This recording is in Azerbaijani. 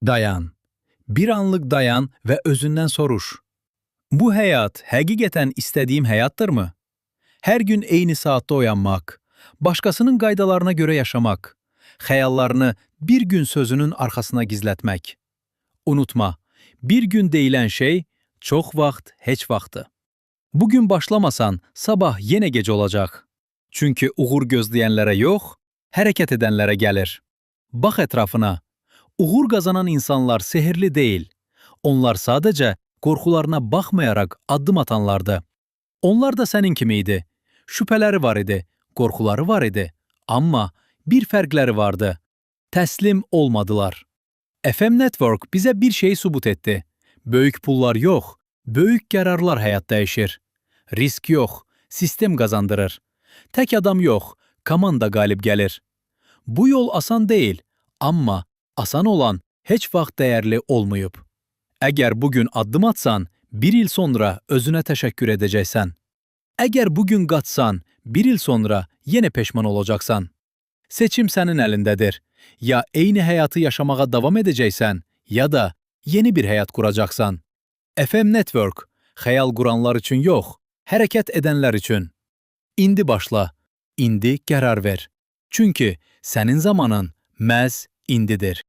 Dayan. Bir anlık dayan ve özünden soruş. Bu hayat həqiqətən istədiyim hayattır mı? Hər gün eyni saatdə oyanmaq, başqasının qaydalarına görə yaşamaq, xəyallarını bir gün sözünün arxasına gizlətmək. Unutma, bir gün deyilən şey çox vaxt heç vaxtdır. Bugün başlamasan, sabah yenə gec olacaq. Çünki uğur gözləyənlərə yox, hərəkət edənlərə gəlir. Bax ətrafına. Uğur qazanan insanlar sehirli deyil. Onlar sadəcə qorxularına baxmayaraq addım atanlardı. Onlar da sənin kimi idi. Şübhələri var idi, qorxuları var idi. Amma bir fərqləri vardı. Təslim olmadılar. FM Network bizə bir şeyi sübut etdi. Böyük pullar yox, böyük qərarlar həyat dəyişir. Risk yox, sistem qazandırır. Tək adam yox, komanda qalib gəlir. Bu yol asan deyil, amma asan olan heç vaxt dəyərli olmayıb. Əgər bugün addım atsan, bir il sonra özünə təşəkkür edəcəksən. Əgər bugün qaçsan, bir il sonra yenə peşman olacaqsan. Seçim sənin əlindədir. Ya eyni həyatı yaşamağa davam edəcəksən, ya da yeni bir həyat quracaqsan. FM Network, xəyal quranlar üçün yox, hərəkət edənlər üçün. İndi başla, indi qərar ver. Çünki sənin zamanın məhz indidir.